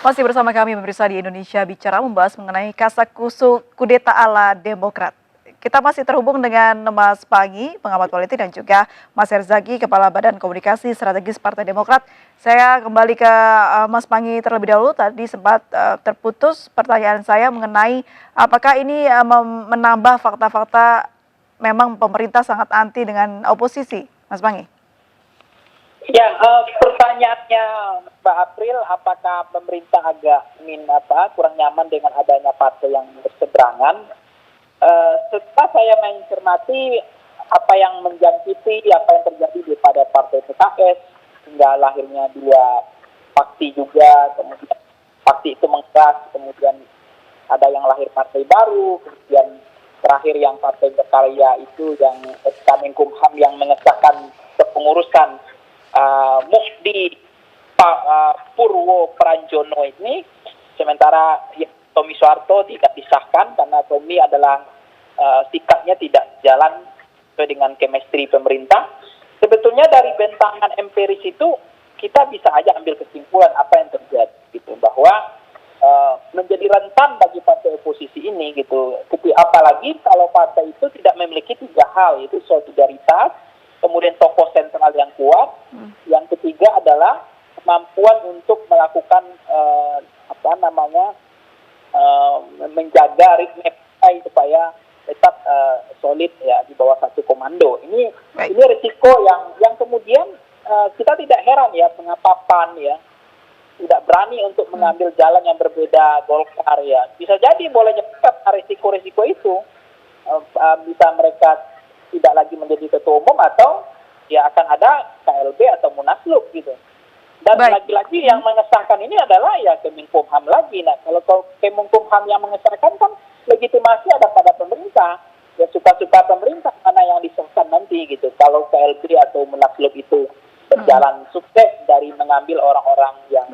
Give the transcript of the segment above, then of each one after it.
Masih bersama kami pemirsa di Indonesia Bicara membahas mengenai kasakusuk kudeta ala Demokrat. Kita masih terhubung dengan Mas Pangi, pengamat politik, dan juga Mas Herzaki, Kepala Badan Komunikasi Strategis Partai Demokrat. Saya kembali ke Mas Pangi terlebih dahulu. Tadi sempat terputus pertanyaan saya mengenai apakah ini menambah fakta-fakta memang pemerintah sangat anti dengan oposisi, Mas Pangi? Ya, pertanyaannya Mbak April, apakah pemerintah agak kurang nyaman dengan adanya partai yang berseberangan? Setelah saya mencermati apa yang menjangkiti, apa yang terjadi pada partai PKS, hingga lahirnya dua faksi juga, kemudian faksi itu mengkeras, kemudian ada yang lahir partai baru, kemudian terakhir yang partai berkarya itu yang Kemenkumham yang mengesahkan kepengurusan Mufti Pak Purwo Pranjono ini, sementara Tommy Soeharto tidak disahkan karena Tommy adalah sikapnya tidak jalan sesuai dengan chemistry pemerintah. Sebetulnya dari bentangan empiris itu kita bisa aja ambil kesimpulan apa yang terjadi gitu, bahwa menjadi rentan bagi partai oposisi ini gitu. Apalagi kalau partai itu tidak memiliki tiga hal, yaitu solidaritas, kemudian tokoh sentral yang kuat, yang ketiga adalah kemampuan untuk melakukan menjaga ritme partai supaya tetap solid ya di bawah satu komando. Ini risiko yang kemudian kita tidak heran ya mengapa PAN ya tidak berani untuk mengambil jalan yang berbeda Golkar ya. Bisa jadi boleh cepat risiko-risiko itu bisa mereka tidak lagi menjadi ketua umum atau ya akan ada KLB atau Munaslup gitu. Dan lagi-lagi yang mengesahkan ini adalah ya Kemenkumham lagi. Nah, kalau Kemenkumham yang mengesahkan kan legitimasi ada pada pemerintah. Ya suka-suka pemerintah mana yang disahkan nanti gitu. Kalau KLB atau Munaslup itu berjalan sukses dari mengambil orang-orang yang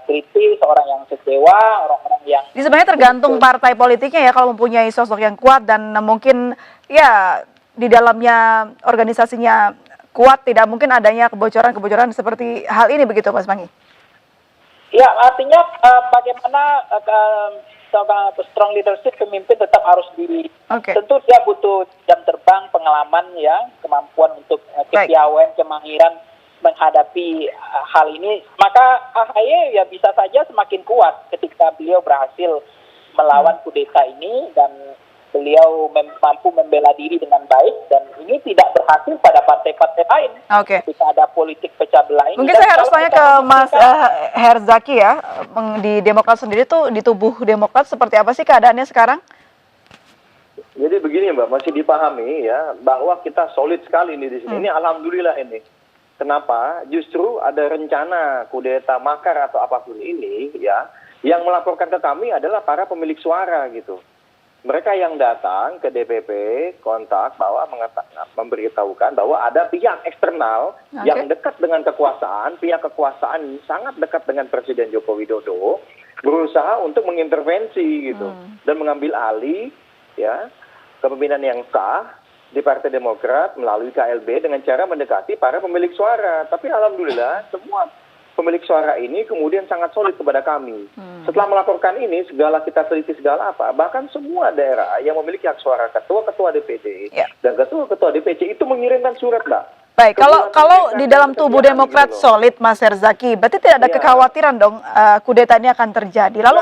kritis, orang yang kecewa, orang-orang yang... Ini sebenarnya tergantung partai politiknya ya, kalau mempunyai sosok yang kuat dan mungkin ya di dalamnya organisasinya kuat, tidak mungkin adanya kebocoran-kebocoran seperti hal ini, begitu Mas Pangi? Ya, artinya bagaimana strong leadership pemimpin tetap harus tentu dia butuh jam terbang, pengalaman ya, kemampuan untuk kepiawaian, kemahiran menghadapi hal ini. Maka AHY ya bisa saja semakin kuat ketika beliau berhasil melawan kudeta ini dan beliau mampu membela diri dengan baik, dan ini tidak berhasil pada partai-partai lain. Ketika ada politik pecah belah ini. Mungkin saya harus tanya ke Mas Herzaki ya, di Demokrat sendiri tuh, di tubuh Demokrat seperti apa sih keadaannya sekarang? Jadi begini Mbak, masih dipahami ya bahwa kita solid sekali nih di sini. Ini alhamdulillah ini. Kenapa? Justru ada rencana kudeta makar atau apapun ini ya, yang melaporkan ke kami adalah para pemilik suara gitu. Mereka yang datang ke DPP kontak bahwa memberitahukan bahwa ada pihak eksternal yang dekat dengan kekuasaan, pihak kekuasaan sangat dekat dengan Presiden Joko Widodo, berusaha untuk mengintervensi gitu dan mengambil alih ya kepemimpinan yang sah di Partai Demokrat melalui KLB dengan cara mendekati para pemilik suara. Tapi alhamdulillah semua pemilik suara ini kemudian sangat solid kepada kami. Setelah melaporkan ini, segala kita teliti segala apa, bahkan semua daerah yang memiliki hak suara, ketua-ketua DPC dan ketua-ketua DPC itu mengirimkan surat, Mbak. Baik, kalau di dalam tubuh Demokrat solid, Mas Herzaki, berarti tidak ada kekhawatiran dong kudeta ini akan terjadi. Lalu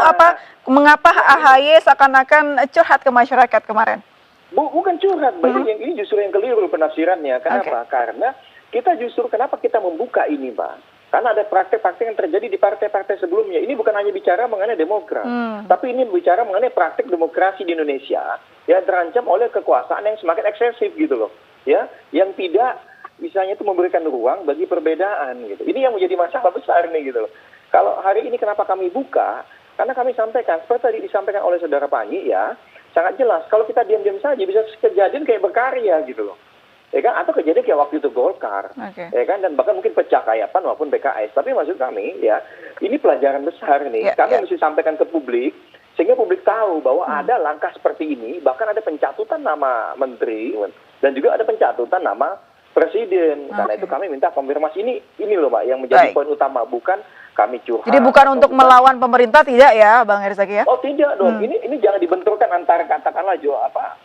mengapa AHY seakan-akan curhat ke masyarakat kemarin? Bukan curhat, ini justru yang keliru penafsirannya. Kenapa? Karena kita justru kenapa kita membuka ini, Pak? Karena ada praktek-praktek yang terjadi di partai-partai sebelumnya. Ini bukan hanya bicara mengenai Demokrat, tapi ini bicara mengenai praktek demokrasi di Indonesia yang terancam oleh kekuasaan yang semakin eksesif gitu loh, ya, yang tidak misalnya itu memberikan ruang bagi perbedaan gitu. Ini yang menjadi masalah besar nih gitu loh. Kalau hari ini kenapa kami buka? Karena kami sampaikan seperti tadi disampaikan oleh Saudara Pangi ya, sangat jelas. Kalau kita diam-diam saja bisa kejadian kayak berkarya gitu loh. Ya kan, atau kejadian kayak waktu itu Golkar, ya kan, dan bahkan mungkin pecah kayak PAN maupun PKS. Tapi maksud kami, ya, ini pelajaran besar nih. Kami mesti sampaikan ke publik, sehingga publik tahu bahwa ada langkah seperti ini, bahkan ada pencatutan nama menteri, dan juga ada pencatutan nama presiden. Karena itu kami minta konfirmasi ini loh Mbak, yang menjadi poin utama, bukan kami curhat. Jadi bukan atau untuk melawan pemerintah, tidak ya Bang Herzaki ya? Oh tidak dong, ini jangan dibenturkan antara katakanlah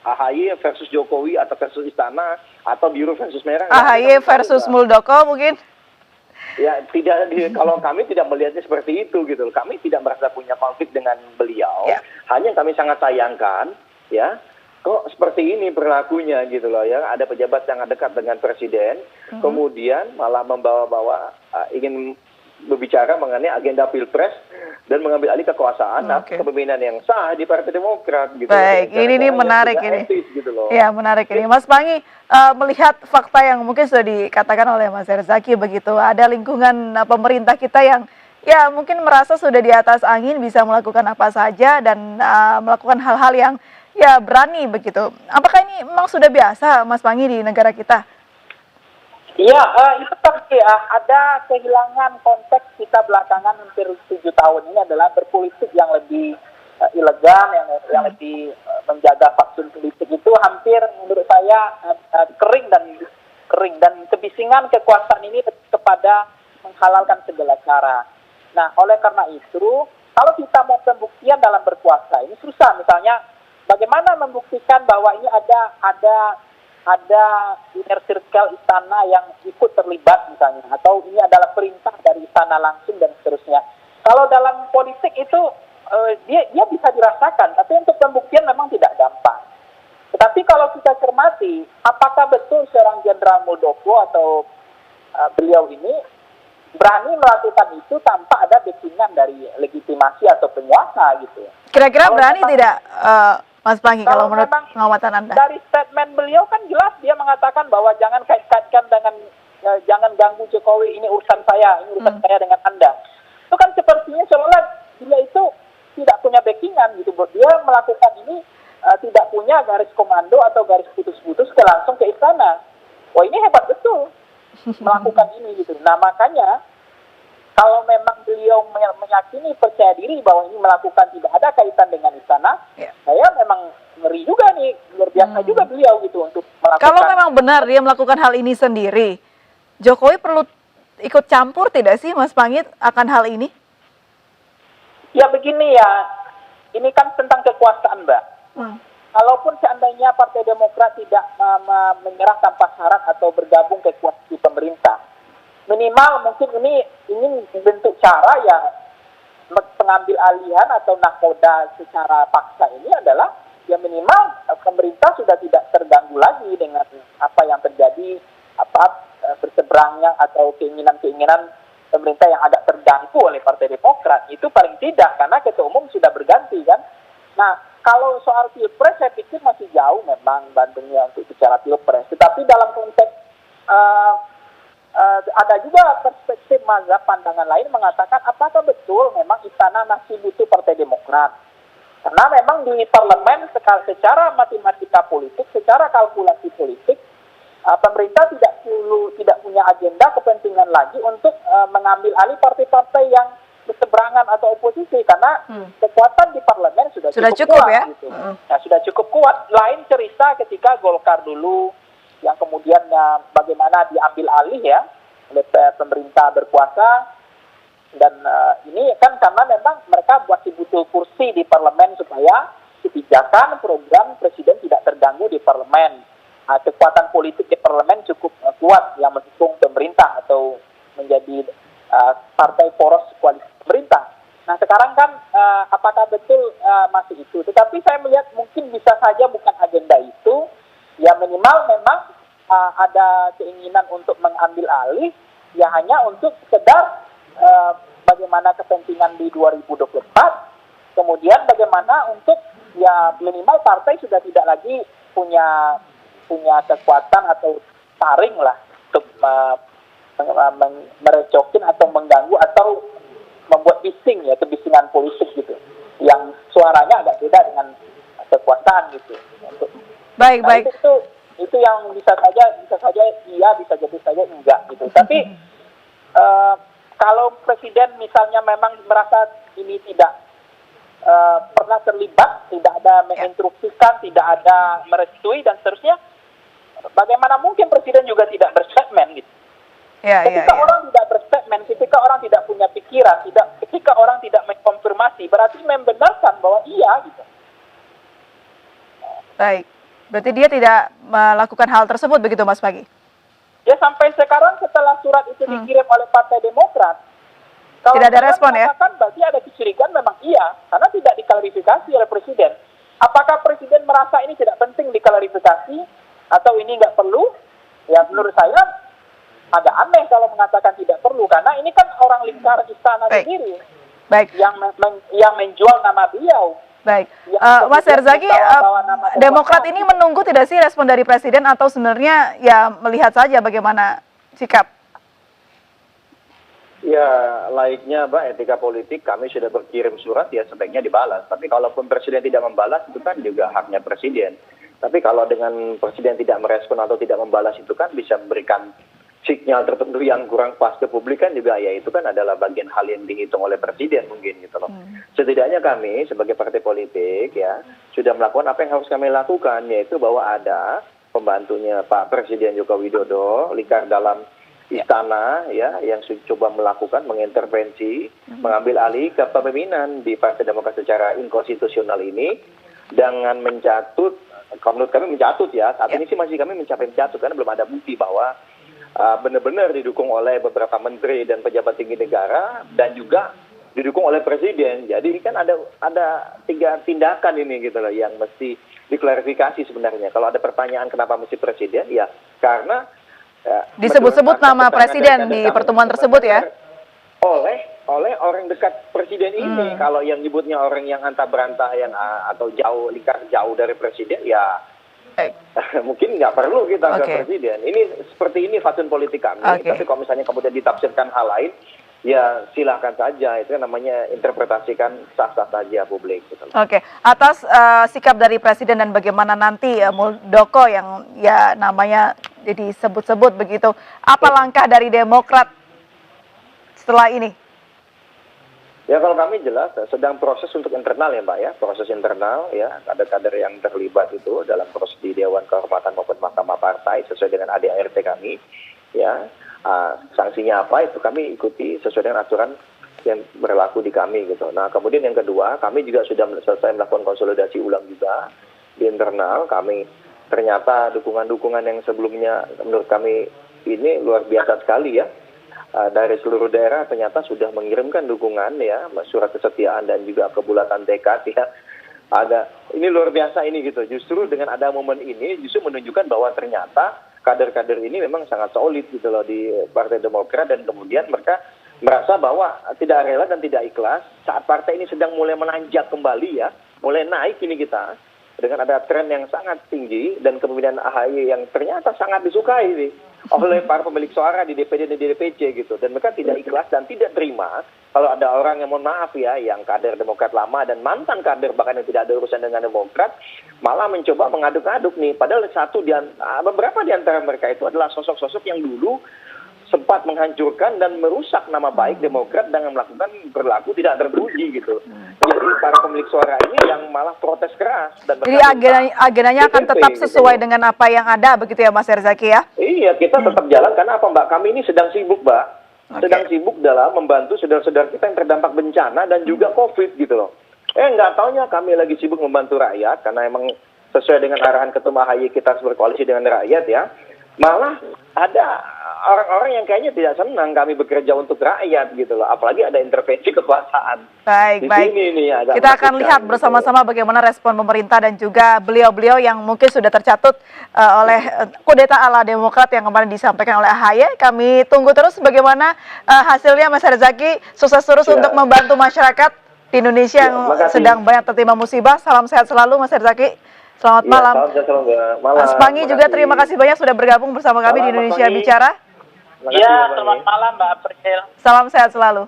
AHY versus Jokowi atau versus Istana atau Biru versus Merah. AHY versus Muldoko mungkin? Ya tidak kalau kami tidak melihatnya seperti itu gitu. Kami tidak merasa punya konflik dengan beliau. Ya. Hanya kami sangat sayangkan ya kok seperti ini perilakunya gitu loh ya. Ada pejabat yang dekat dengan presiden, kemudian malah membawa-bawa ingin berbicara mengenai agenda pilpres dan mengambil alih kekuasaan dan kepemimpinan yang sah di Partai Demokrat gitu. Baik, ini menarik ini. Etis, gitu loh. Ya, menarik ini. Mas Pangi, melihat fakta yang mungkin sudah dikatakan oleh Mas Herzaki begitu, ada lingkungan pemerintah kita yang ya mungkin merasa sudah di atas angin, bisa melakukan apa saja dan melakukan hal-hal yang ya berani begitu. Apakah ini memang sudah biasa Mas Pangi di negara kita? Iya, itu pasti ada kehilangan konteks kita belakangan hampir 7 tahun ini adalah berpolitik yang lebih elegan, yang lebih menjaga faksun politik itu hampir menurut saya kering dan kebisingan kekuasaan ini kepada menghalalkan segala cara. Nah, oleh karena itu, kalau kita mau pembuktian dalam berkuasa ini susah. Misalnya, bagaimana membuktikan bahwa ini ada inner circle istana yang ikut terlibat misalnya, atau ini adalah perintah dari istana langsung dan seterusnya. Kalau dalam politik itu dia bisa dirasakan, tapi untuk pembuktian memang tidak gampang. Tetapi kalau kita cermati, apakah betul seorang Jenderal Muldoko atau beliau ini berani melakukan itu tanpa ada backingan dari legitimasi atau penguasa gitu? Kira-kira berani tidak Mas Pangi kalau menurut pengamatan Anda? Dari statement beliau kan jelas dia mengatakan bahwa jangan kait-kaitkan dengan jangan ganggu Jokowi, ini urusan saya, ini urusan saya dengan Anda. Itu kan sepertinya seolah dia itu tidak punya backingan gitu. Dia melakukan ini tidak punya garis komando atau garis putus-putus langsung ke istana. Wah, ini hebat betul melakukan ini gitu. Nah, makanya kalau memang beliau meyakini, percaya diri bahwa ini melakukan tidak ada kaitan dengan istana, saya memang ngeri juga nih, luar biasa juga beliau gitu untuk melakukan. Kalau memang benar dia melakukan hal ini sendiri, Jokowi perlu ikut campur tidak sih Mas Pangit akan hal ini? Ya begini ya, ini kan tentang kekuasaan Mbak. Kalaupun seandainya Partai Demokrat tidak menyerah tanpa syarat atau bergabung ke koalisi pemerintah, minimal mungkin ini bentuk cara ya pengambil alihan atau nakoda secara paksa ini adalah ya minimal pemerintah sudah tidak terganggu lagi dengan apa yang terjadi, berseberangnya atau keinginan-keinginan pemerintah yang agak terganggu oleh Partai Demokrat. Itu paling tidak, karena ketua umum sudah berganti kan. Nah, kalau soal pilpres saya pikir masih jauh memang Bandungnya untuk bicara pilpres. Tetapi dalam konteks ada juga perspektif mazhab pandangan lain mengatakan apakah betul memang istana masih butuh Partai Demokrat. Karena memang di parlemen secara matematika politik, secara kalkulasi politik, pemerintah tidak punya agenda kepentingan lagi untuk mengambil alih partai-partai yang berseberangan atau oposisi, karena kekuatan di parlemen sudah cukup kuat, ya. Gitu. Nah, sudah cukup kuat. Lain cerita ketika Golkar dulu yang kemudian bagaimana diambil alih ya oleh pemerintah berkuasa, dan ini kan karena memang mereka masih butuh kursi di parlemen supaya kebijakan program presiden tidak terganggu di parlemen. Kekuatan politik di parlemen cukup kuat yang mendukung pemerintah atau menjadi partai poros koalisi pemerintah. Nah, sekarang kan apakah betul masih itu? Tetapi saya melihat mungkin bisa saja bukan agenda itu. Ya minimal memang ada keinginan untuk mengambil alih, ya hanya untuk sekedar bagaimana kepentingan di 2024, kemudian bagaimana untuk ya minimal partai sudah tidak lagi punya kekuatan atau taring lah untuk merecokin atau mengganggu atau membuat bising ya, kebisingan politik gitu yang suaranya agak beda dengan kekuasaan gitu. Baik. Itu yang bisa saja iya, bisa jadi saja enggak gitu. Tapi kalau presiden misalnya memang merasa ini tidak pernah terlibat, tidak ada menginstruksikan, tidak ada merestui dan seterusnya, bagaimana mungkin presiden juga tidak berstatement gitu? Ketika orang tidak berstatement argumen, ketika orang tidak punya pikiran, ketika orang tidak mengkonfirmasi, berarti membenarkan bahwa iya gitu. Baik, berarti dia tidak melakukan hal tersebut begitu Mas Pagi? Ya sampai sekarang setelah surat itu dikirim oleh Partai Demokrat, kalau Tidak ada saya respon ya? mengatakan berarti ada kecurigaan memang iya, karena tidak diklarifikasi oleh Presiden. Apakah Presiden merasa ini tidak penting diklarifikasi atau ini nggak perlu? Ya menurut saya agak aneh kalau mengatakan tidak perlu, karena ini kan orang lingkar istana Baik. sendiri Baik. yang menjual nama beliau. Baik, Yang Mas kemudian Herzaki, membawa nama Demokrat ini menunggu tidak sih respon dari Presiden atau sebenarnya ya melihat saja bagaimana sikap? Ya, laiknya Mbak, etika politik kami sudah berkirim surat, ya sebaiknya dibalas. Tapi kalaupun Presiden tidak membalas, itu kan juga haknya Presiden. Tapi kalau dengan Presiden tidak merespon atau tidak membalas, itu kan bisa memberikan sinyal tertentu yang kurang pas ke publik kan juga, ya itu kan adalah bagian hal yang dihitung oleh Presiden mungkin gitu loh. Setidaknya kami sebagai partai politik ya sudah melakukan apa yang harus kami lakukan, yaitu bahwa ada pembantunya Pak Presiden Joko Widodo, lingkar dalam istana ya yang coba melakukan mengintervensi, mengambil alih kepemimpinan di Partai Demokrat secara inkonstitusional ini dengan mencatut, kalau menurut kami mencatut ya, saat ini sih masih kami mencapai mencatut karena belum ada bukti bahwa benar-benar didukung oleh beberapa menteri dan pejabat tinggi negara dan juga didukung oleh Presiden. Jadi ini kan ada 3 tindakan ini gitu loh yang mesti diklarifikasi sebenarnya. Kalau ada pertanyaan kenapa mesti Presiden, ya karena Disebut-sebut nama Presiden di pertemuan tersebut ya? Oleh orang dekat Presiden ini. Kalau yang nyebutnya orang yang antah berantah yang atau jauh lingkar jauh dari Presiden, ya mungkin nggak perlu kita ke Presiden. Ini seperti ini fatsun politik kami. Tapi kalau misalnya kemudian ditafsirkan hal lain, ya silakan saja. Itu namanya interpretasikan sah-sah saja publik. Gitu. Oke, atas sikap dari Presiden dan bagaimana nanti Muldoko yang ya namanya jadi sebut-sebut begitu, apa langkah dari Demokrat setelah ini? Ya kalau kami jelas sedang proses untuk internal ya Mbak ya, proses internal ya, kader-kader yang terlibat itu dalam proses di Dewan Kehormatan maupun Mahkamah Partai sesuai dengan ADART kami ya, sanksinya apa itu kami ikuti sesuai dengan aturan yang berlaku di kami gitu. Nah kemudian yang kedua, kami juga sudah selesai melakukan konsolidasi ulang juga di internal kami. Ternyata dukungan-dukungan yang sebelumnya menurut kami ini luar biasa sekali ya. Dari seluruh daerah ternyata sudah mengirimkan dukungan ya, surat kesetiaan dan juga kebulatan tekad ya. Ini luar biasa ini gitu. Justru dengan ada momen ini justru menunjukkan bahwa ternyata kader-kader ini memang sangat solid gitu loh di Partai Demokrat, dan kemudian mereka merasa bahwa tidak rela dan tidak ikhlas saat partai ini sedang mulai menanjak kembali ya, mulai naik ini kita dengan ada tren yang sangat tinggi dan kepemimpinan AHY yang ternyata sangat disukai nih oleh para pemilik suara di DPD dan di DPC gitu, dan mereka tidak ikhlas dan tidak terima kalau ada orang yang mohon maaf ya yang kader Demokrat lama dan mantan kader bahkan yang tidak ada urusan dengan Demokrat malah mencoba mengaduk-aduk nih, padahal beberapa di antara mereka itu adalah sosok-sosok yang dulu sempat menghancurkan dan merusak nama baik Demokrat dengan melakukan perilaku tidak terpuji gitu. Jadi para pemilik suara ini yang malah protes keras. Dan jadi agendanya akan tetap sesuai dengan apa yang ada begitu ya Mas Herzaki ya? Iya, kita tetap jalan karena apa Mbak? Kami ini sedang sibuk Mbak. Sedang sibuk dalam membantu saudara-saudara kita yang terdampak bencana dan juga COVID gitu loh. Nggak taunya kami lagi sibuk membantu rakyat karena emang sesuai dengan arahan Ketum AHY kita harus berkoalisi dengan rakyat ya. Malah ada orang-orang yang kayaknya tidak senang kami bekerja untuk rakyat gitu loh, apalagi ada intervensi kekuasaan. Baik. Kita akan lihat bersama-sama bagaimana respon pemerintah dan juga beliau-beliau yang mungkin sudah tercatut oleh kudeta ala Demokrat yang kemarin disampaikan oleh AHY. Kami tunggu terus bagaimana hasilnya Mas Herzaki. Sukses terus untuk membantu masyarakat di Indonesia yang sedang banyak tertimpa musibah. Salam sehat selalu Mas Herzaki. Selamat malam. Mas Pangi juga terima kasih banyak sudah bergabung bersama kami di Indonesia Bicara. Ya, selamat malam Mbak April. Salam sehat selalu.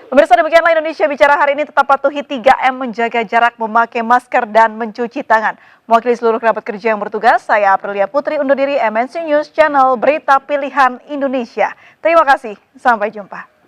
Pemirsa, demikianlah Indonesia Bicara hari ini. Tetap patuhi 3M, menjaga jarak, memakai masker, dan mencuci tangan. Mewakili seluruh kerabat kerja yang bertugas, saya Aprilia Putri undur diri, MNC News Channel Berita Pilihan Indonesia. Terima kasih, sampai jumpa.